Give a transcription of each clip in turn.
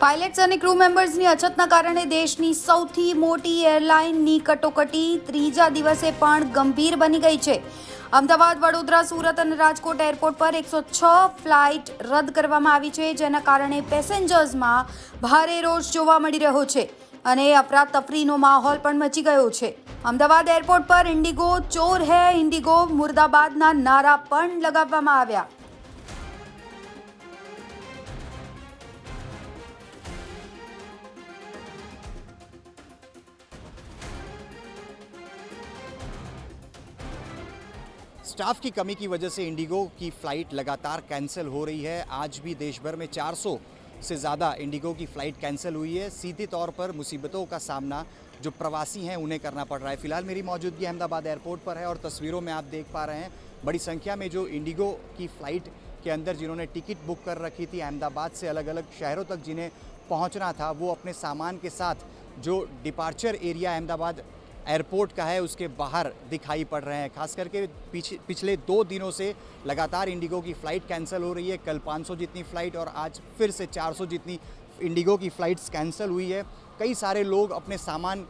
Pilots અને crew મેમ્બર્સની અછતના કારણે દેશની સૌથી મોટી એરલાઇનની કટોકટી ત્રીજા દિવસે પણ ગંભીર બની ગઈ છે. અમદાવાદ, વડોદરા, સુરત અને રાજકોટ એરપોર્ટ પર 106 ફ્લાઇટ રદ કરવામાં આવી છે, જેના કારણે પેસેન્જર્સમાં ભારે રોષ જોવા મળી રહ્યો છે અને અફરાતફરીનો માહોલ પણ મચી ગયો છે. અમદાવાદ એરપોર્ટ પર ઇન્ડિગો ચોર હૈ, ઇન્ડિગો મુર્દાબાદના નારા પણ લગાવવામાં આવ્યા. स्टाफ की कमी की वजह से इंडिगो की फ़्लाइट लगातार कैंसिल हो रही है. आज भी देश भर में 400 से ज़्यादा इंडिगो की फ़्लाइट कैंसिल हुई है. सीधे तौर पर मुसीबतों का सामना जो प्रवासी हैं उन्हें करना पड़ रहा है. फ़िलहाल मेरी मौजूदगी अहमदाबाद एयरपोर्ट पर है और तस्वीरों में आप देख पा रहे हैं बड़ी संख्या में जो इंडिगो की फ़्लाइट के अंदर जिन्होंने टिकट बुक कर रखी थी अहमदाबाद से अलग अलग शहरों तक जिन्हें पहुँचना था, वो अपने सामान के साथ जो डिपार्चर एरिया अहमदाबाद एयरपोर्ट का है उसके बाहर दिखाई पड़ रहे हैं. खास करके पिछले 2 दिनों से लगातार इंडिगो की फ़्लाइट कैंसिल हो रही है. कल 500 जितनी फ़्लाइट और आज फिर से 400 जितनी इंडिगो की फ़्लाइट्स कैंसिल हुई है. कई सारे लोग अपने सामान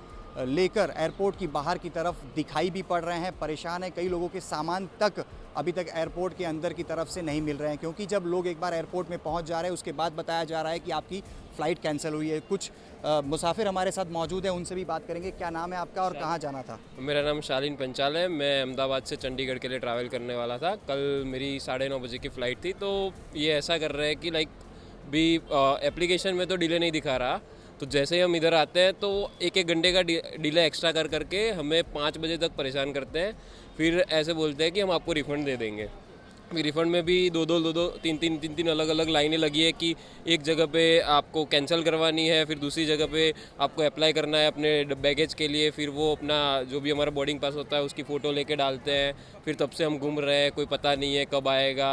लेकर एयरपोर्ट की बाहर की तरफ दिखाई भी पड़ रहे हैं, परेशान हैं. कई लोगों के सामान तक अभी तक एयरपोर्ट के अंदर की तरफ से नहीं मिल रहे हैं, क्योंकि जब लोग एक बार एयरपोर्ट में पहुंच जा रहे हैं उसके बाद बताया जा रहा है कि आपकी फ़्लाइट कैंसिल हुई है. कुछ मुसाफिर हमारे साथ मौजूद हैं, उनसे भी बात करेंगे. क्या नाम है आपका और कहाँ जाना था? मेरा नाम शालीन पंचाल है. मैं अहमदाबाद से चंडीगढ़ के लिए ट्रैवल करने वाला था. कल मेरी 9:30 बजे की फ़्लाइट थी. तो ये ऐसा कर रहे हैं कि लाइक भी एप्लीकेशन में तो डिले नहीं दिखा रहा, तो जैसे ही हम इधर आते हैं तो एक घंटे का डिले एक्स्ट्रा कर करके हमें 5 बजे तक परेशान करते हैं. फिर ऐसे बोलते हैं कि हम आपको रिफ़ंड दे देंगे. रिफ़ंड में भी दो 3 अलग अलग लाइनें लगी है कि एक जगह पे आपको कैंसिल करवानी है, फिर दूसरी जगह पे आपको अप्लाई करना है अपने बैगेज के लिए. फिर वो अपना जो भी हमारा बोर्डिंग पास होता है उसकी फ़ोटो लेके डालते हैं. फिर तब से हम घूम रहे हैं, कोई पता नहीं है कब आएगा.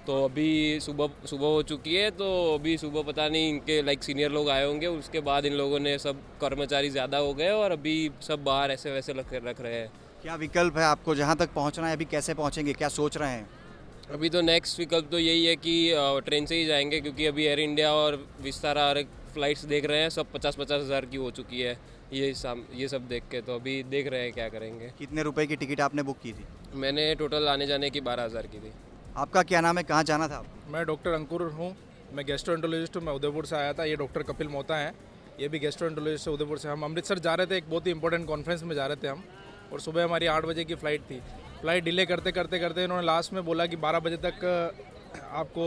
तो अभी सुबह हो चुकी है, तो अभी सुबह पता नहीं इनके लाइक सीनियर लोग आए होंगे, उसके बाद इन लोगों ने सब कर्मचारी ज़्यादा हो गए और अभी सब बाहर ऐसे वैसे रख रहे हैं. क्या विकल्प है आपको? जहाँ तक पहुँचना है अभी कैसे पहुँचेंगे, क्या सोच रहे हैं? अभी तो नेक्स्ट विकल्प तो यही है कि ट्रेन से ही जाएंगे, क्योंकि अभी एयर इंडिया और विस्तारा और फ़्लाइट्स देख रहे हैं सब 50-50 हज़ार की हो चुकी है. ये सब देख के तो अभी देख रहे हैं क्या करेंगे. कितने रुपए की टिकट आपने बुक की थी? मैंने टोटल आने जाने की 12,000 की थी. आपका क्या नाम है, कहाँ जाना था? मैं डॉक्टर अंकुर हूँ. मैं गैस्ट्रोएंटरोलॉजिस्ट हूँ. मैं उदयपुर से आया था. ये डॉक्टर कपिल मोहता हैं, ये भी गैस्ट्रोएंटरोलॉजिस्ट है उदयपुर से. हम अमृतसर जा रहे थे, एक बहुत ही इंपॉर्टेंट कॉन्फ्रेंस में जा रहे थे हम, और सुबह हमारी 8 बजे की फ़्लाइट थी. फ़्लाइट डिले करते करते इन्होंने लास्ट में बोला कि 12 बजे तक आपको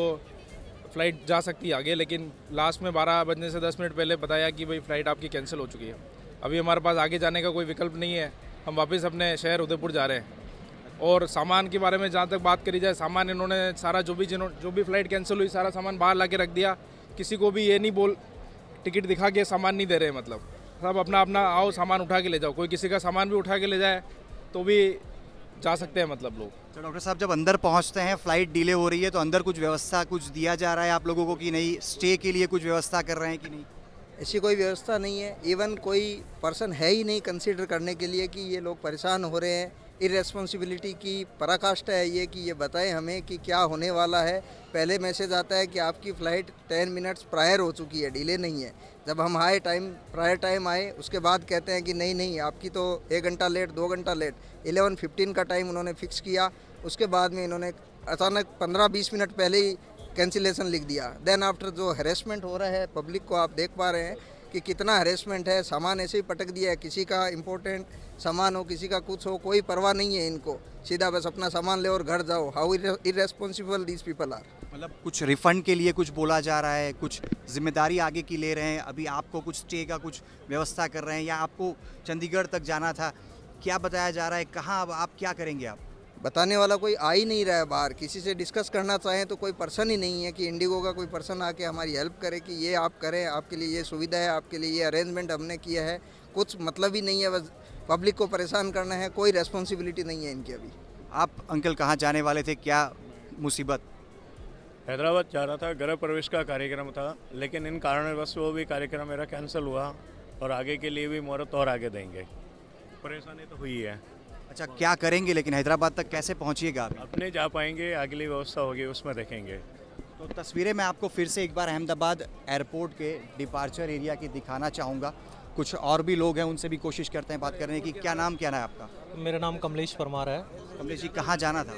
फ़्लाइट जा सकती है आगे, लेकिन लास्ट में 12 बजने से 10 मिनट पहले बताया कि भाई फ़्लाइट आपकी कैंसिल हो चुकी है. अभी हमारे पास आगे जाने का कोई विकल्प नहीं है. हम वापस अपने शहर उदयपुर जा रहे हैं. और सामान के बारे में जहाँ तक बात करी जाए, सामान इन्होंने सारा जो भी फ़्लाइट कैंसिल हुई सारा सामान बाहर ला के रख दिया. किसी को भी ये नहीं टिकट दिखा के सामान नहीं दे रहे. मतलब सब अपना आओ सामान उठा के ले जाओ. कोई किसी का सामान भी उठा के ले जाए तो भी जा सकते हैं मतलब लोग. तो डॉक्टर साहब, जब अंदर पहुंचते हैं फ़्लाइट डिले हो रही है तो अंदर कुछ व्यवस्था कुछ दिया जा रहा है आप लोगों को कि नहीं? स्टे के लिए कुछ व्यवस्था कर रहे हैं कि नहीं? ऐसी कोई व्यवस्था नहीं है. इवन कोई पर्सन है ही नहीं कंसीडर करने के लिए कि ये लोग परेशान हो रहे हैं. इरेस्पॉन्सिबिलिटी की पराकाष्ठा है ये कि ये बताएं हमें कि क्या होने वाला है. पहले मैसेज आता है कि आपकी फ़्लाइट 10 मिनट्स प्रायर हो चुकी है, डिले नहीं है. जब हम प्रायर टाइम आए उसके बाद कहते हैं कि नहीं आपकी तो 1 घंटा लेट, 2 घंटा लेट. 11:15 का टाइम उन्होंने फ़िक्स किया. उसके बाद में इन्होंने अचानक 15-20 मिनट पहले ही कैंसिलेशन लिख दिया. देन आफ्टर जो हैरेसमेंट हो रहा है पब्लिक को, आप देख पा रहे हैं कि कितना हैरेसमेंट है. सामान ऐसे ही पटक दिया है. किसी का इम्पोर्टेंट सामान हो, किसी का कुछ हो, कोई परवाह नहीं है इनको. सीधा बस अपना सामान ले और घर जाओ. How irresponsible these people are. मतलब कुछ रिफ़ंड के लिए कुछ बोला जा रहा है, कुछ जिम्मेदारी आगे की ले रहे हैं. अभी आपको कुछ स्टे का कुछ व्यवस्था कर रहे हैं, या आपको चंडीगढ़ तक जाना था, क्या बताया जा रहा है? कहाँ अब आप क्या करेंगे? आप बताने वाला कोई आ ही नहीं रहा है बाहर. किसी से डिस्कस करना चाहें तो कोई पर्सन ही नहीं है कि इंडिगो का कोई पर्सन आके हमारी हेल्प करे कि ये आप करें, आपके लिए ये सुविधा है, आपके लिए ये अरेंजमेंट हमने किया है. कुछ मतलब ही नहीं है, बस पब्लिक को परेशान करना है. कोई रेस्पॉन्सिबिलिटी नहीं है इनकी अभी. आप अंकल कहाँ जाने वाले थे, क्या मुसीबत? हैदराबाद जा रहा था, गृह प्रवेश का कार्यक्रम था, लेकिन इन कारणवश वो भी कार्यक्रम मेरा कैंसिल हुआ और आगे के लिए भी मुहूर्त और आगे देंगे. परेशानी तो हुई है. अच्छा, क्या करेंगे लेकिन हैदराबाद तक कैसे पहुंचिएगा? अपने जा पाएंगे, अगली व्यवस्था होगी उसमें देखेंगे. तो तो तस्वीरें मैं आपको फिर से एक बार अहमदाबाद एयरपोर्ट के डिपार्चर एरिया की दिखाना चाहूँगा। कुछ और भी लोग हैं, उनसे भी कोशिश करते हैं बात करने की। क्या नाम है आपका? मेरा नाम कमलेश परमार है। कमलेश जी, कहाँ जाना था?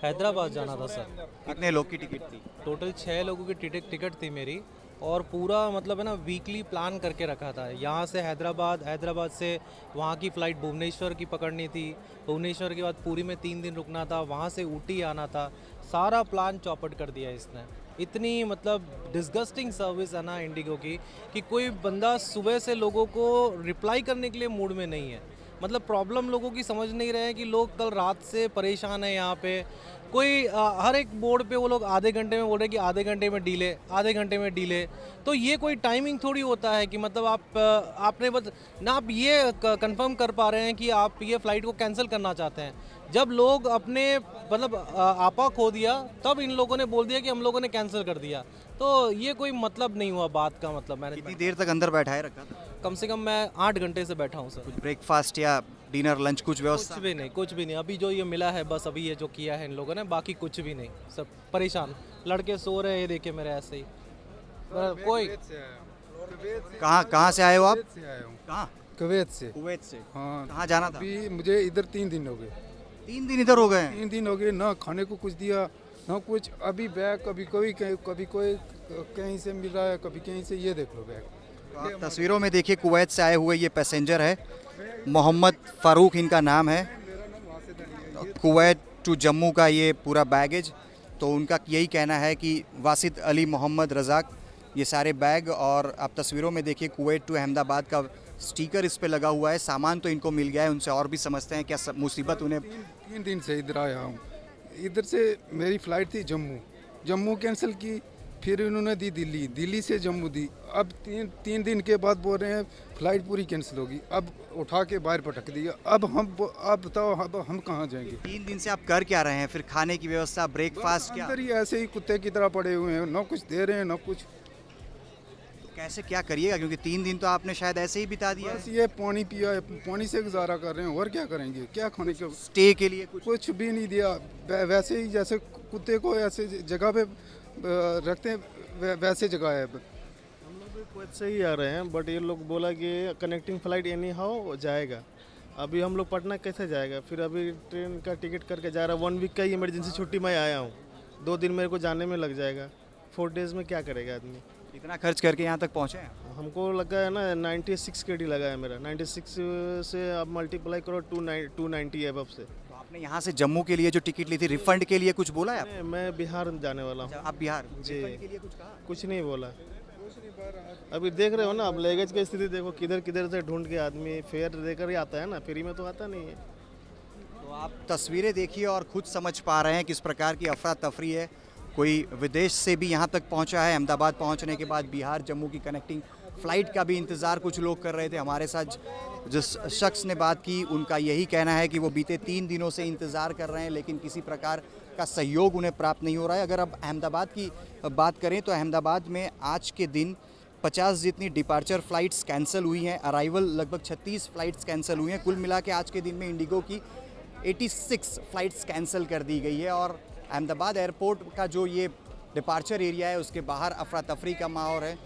हैदराबाद जाना था सर। कितने लोग की टिकट थी? टोटल 6 लोगों की टिकट थी मेरी, और पूरा मतलब है ना वीकली प्लान करके रखा था। यहाँ से हैदराबाद से वहाँ की फ़्लाइट भुवनेश्वर की पकड़नी थी, भुवनेश्वर के बाद पुरी में 3 दिन रुकना था, वहाँ से ऊटी आना था। सारा प्लान चौपट कर दिया इसने। इतनी मतलब डिस्गस्टिंग सर्विस है ना इंडिगो की कि कोई बंदा सुबह से लोगों को रिप्लाई करने के लिए मूड में नहीं है। मतलब प्रॉब्लम लोगों की समझ नहीं रहे हैं कि लोग कल रात से परेशान हैं यहाँ पे। कोई हर एक बोर्ड पे वो लोग आधे घंटे में बोल रहे हैं कि आधे घंटे में डीले, आधे घंटे में डीले। तो ये कोई टाइमिंग थोड़ी होता है कि मतलब आपने बस ना आप ये कंफर्म कर पा रहे हैं कि आप ये फ़्लाइट को कैंसिल करना चाहते हैं। जब लोग अपने मतलब आपा खो दिया, तब इन लोगों ने बोल दिया कि हम लोगों ने कैंसिल कर दिया। तो ये कोई मतलब नहीं हुआ बात का। मतलब मैंने कितनी देर तक अंदर बैठाए रखा था? कम से कम मैं 8 घंटे से बैठा हूँ सर। कुछ ब्रेकफास्ट या डिनर लंच कुछ व्यवस्था? कुछ भी नहीं। अभी जो ये मिला है बस अभी ये जो किया है इन लोगों ने, बाकी कुछ भी नहीं। सब परेशान, लड़के सो रहे हैं, ये देखिए मेरे ऐसे ही। कोई कहाँ से आए हो आप? कहाँ? कुवैत से। कुवैत से। हाँ, कहाँ जाना था? अभी मुझे इधर 3 दिन हो गए। 3 दिन इधर हो गए हैं? 3 दिन हो गए, ना खाने को कुछ दिया ना कुछ। अभी बैग कभी कोई कहीं से मिल रहा है, कभी कहीं से। ये देख लो बैग। तो आप तस्वीरों में देखिए, कुवैत से आए हुए ये पैसेंजर है, मोहम्मद फ़ारूक इनका नाम है। कुवैत टू जम्मू का ये पूरा बैगेज, तो उनका यही कहना है कि वासिद अली मोहम्मद रज़ाक, ये सारे बैग। और आप तस्वीरों में देखिए कुवैत टू अहमदाबाद का स्टिकर इस पे लगा हुआ है। सामान तो इनको मिल गया है, उनसे और भी समझते हैं क्या मुसीबत उन्हें। 3 दिन से इधर आया हूँ। इधर से मेरी फ़्लाइट थी जम्मू कैंसिल की, फिर इन्होंने दी दिल्ली से जम्मू दी। अब 3 दिन के बाद बोल रहे हैं फ़्लाइट पूरी कैंसिल होगी। अब उठा के बाहर पटक दिया। अब बताओ अब हम कहाँ जाएंगे? 3 दिन से आप कर क्या रहे हैं? फिर खाने की व्यवस्था, ब्रेकफास्ट क्या? अंदर ही ऐसे ही कुत्ते की तरह पड़े हुए हैं, ना कुछ दे रहे हैं ना कुछ। तो कैसे क्या करिएगा, क्योंकि 3 दिन तो आपने शायद ऐसे ही बिता दिया बस है। ये पानी पिया है, पानी से गुजारा कर रहे हैं, और क्या करेंगे? क्या खाने के? स्टे के लिए कुछ भी नहीं दिया। वैसे ही जैसे कुत्ते को ऐसे जगह पे रखते हैं, वैसे जगह है। हम लोग भी कुवैत से ही आ रहे हैं, बट ये लोग बोला कि कनेक्टिंग फ़्लाइट एनी हाउ जाएगा। अभी हम लोग पटना कैसे जाएगा? फिर अभी ट्रेन का टिकट करके जा रहा है। 1 वीक का ही इमरजेंसी छुट्टी मैं आया हूँ। 2 दिन मेरे को जाने में लग जाएगा। 4 डेज़ में क्या करेगा आदमी? इतना खर्च करके यहाँ तक पहुँचे हैं? हमको लगा है ना 96 KD लगा है मेरा। 96 से आप मल्टीप्लाई करो 290 एबव से। तो आपने यहाँ से जम्मू के लिए जो टिकट ली थी, रिफंड के लिए कुछ बोला है आपने? मैं बिहार जाने वाला हूँ। आप बिहार जी। रिफंड के लिए कुछ कहा? कुछ नहीं बोला। अभी देख रहे हो ना, अब लगेज की स्थिति देखो, किधर किधर से ढूंढ के आदमी फेयर देकर ही आता है ना, फ्री में तो आता नहीं है। तो आप तस्वीरें देखिए और खुद समझ पा रहे हैं किस प्रकार की अफरा तफरी है। कोई विदेश से भी यहाँ तक पहुँचा है। अहमदाबाद पहुँचने के बाद बिहार जम्मू की कनेक्टिंग फ़्लाइट का भी इंतज़ार कुछ लोग कर रहे थे। हमारे साथ जिस शख्स ने बात की, उनका यही कहना है कि वो बीते 3 दिनों से इंतज़ार कर रहे हैं, लेकिन किसी प्रकार का सहयोग उन्हें प्राप्त नहीं हो रहा है। अगर अब अहमदाबाद की बात करें तो अहमदाबाद में आज के दिन 50 जितनी डिपार्चर फ़्लाइट्स कैंसिल हुई हैं। अराइवल लगभग 36 फ़्लाइट्स कैंसिल हुई हैं। कुल मिला के आज के दिन में इंडिगो की 86 फ़्लाइट्स कैंसिल कर दी गई है। और अहमदाबाद एयरपोर्ट का जो ये डिपार्चर एरिया है, उसके बाहर अफरा तफरी का माहौल है।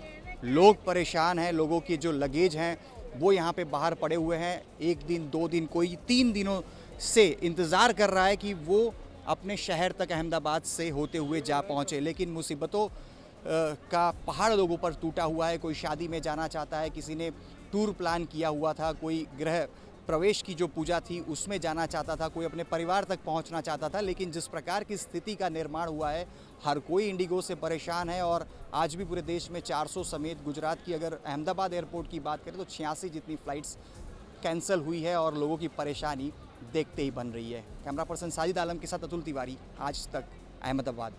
लोग परेशान हैं, लोगों के जो लगेज हैं वो यहाँ पे बाहर पड़े हुए हैं। 1 दिन 2 दिन, कोई 3 दिनों से इंतज़ार कर रहा है कि वो अपने शहर तक अहमदाबाद से होते हुए जा पहुँचे। लेकिन मुसीबतों का पहाड़ लोगों पर टूटा हुआ है। कोई शादी में जाना चाहता है, किसी ने टूर प्लान किया हुआ था, कोई गृह प्रवेश की जो पूजा थी उसमें जाना चाहता था, कोई अपने परिवार तक पहुंचना चाहता था। लेकिन जिस प्रकार की स्थिति का निर्माण हुआ है, हर कोई इंडिगो से परेशान है। और आज भी पूरे देश में 400 समेत गुजरात की अगर अहमदाबाद एयरपोर्ट की बात करें तो 86 जितनी फ़्लाइट्स कैंसिल हुई है और लोगों की परेशानी देखते ही बन रही है। कैमरा पर्सन साजिद आलम के साथ अतुल तिवारी, आज तक, अहमदाबाद।